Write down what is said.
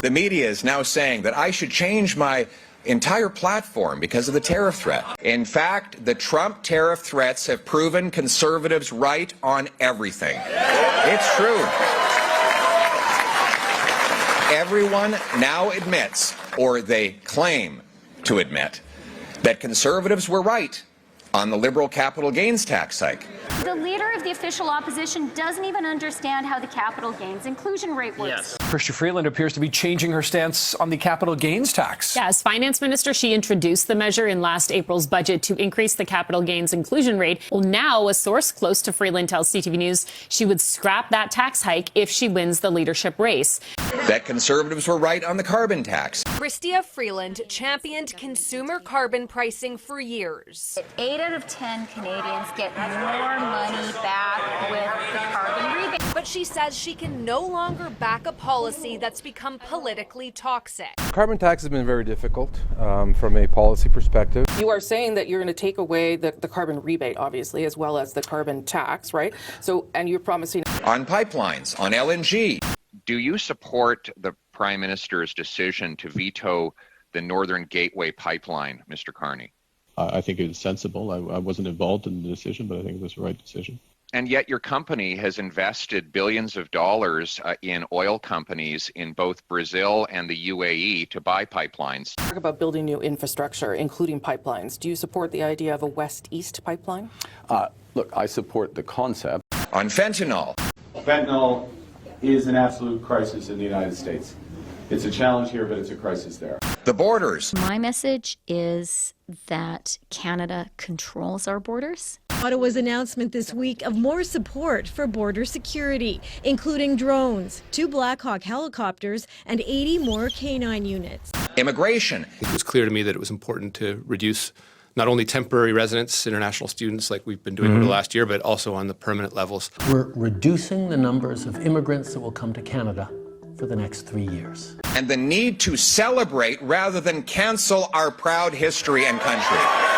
The media is now saying that I should change my entire platform because of the tariff threat. In fact, the Trump tariff threats have proven conservatives right on everything. It's true. Everyone now admits, or they claim to admit, that conservatives were right on the liberal capital gains tax hike. The leader of the official opposition doesn't even understand how the capital gains inclusion rate works. Yes. Chrystia Freeland appears to be changing her stance on the capital gains tax. Yeah, as finance minister, she introduced the measure in last April's budget to increase the capital gains inclusion rate. Well, now a source close to Freeland tells CTV News she would scrap that tax hike if she wins the leadership race. That conservatives were right on the carbon tax. Chrystia Freeland championed consumer carbon pricing for years. 8 out of 10 Canadians get more money back with the carbon rebate. But she says she can no longer back a policy that's become politically toxic. Carbon tax has been very difficult from a policy perspective. You are saying that you're going to take away the carbon rebate, obviously, as well as the carbon tax, right? So, and you're promising On pipelines, on LNG. Do you support the Prime Minister's decision to veto the Northern Gateway pipeline, Mr. Carney? I think it was sensible. I wasn't involved in the decision, but I think it was the right decision. And yet your company has invested billions of dollars in oil companies in both Brazil and the UAE to buy pipelines. talk about building new infrastructure, including pipelines. Do you support the idea of a west-east pipeline? Look, I support the concept. On fentanyl. Fentanyl is an absolute crisis in the United States. It's a challenge here, but it's a crisis there. The borders. My message is that Canada controls our borders. Ottawa's announcement this week of more support for border security, including drones, 2 Black Hawk helicopters, and 80 more K9 units. Immigration. It was clear to me that it was important to reduce not only temporary residents, international students like we've been doing over the last year, but also on the permanent levels. We're reducing the numbers of immigrants that will come to Canada for the next 3 years. And the need to celebrate rather than cancel our proud history and country.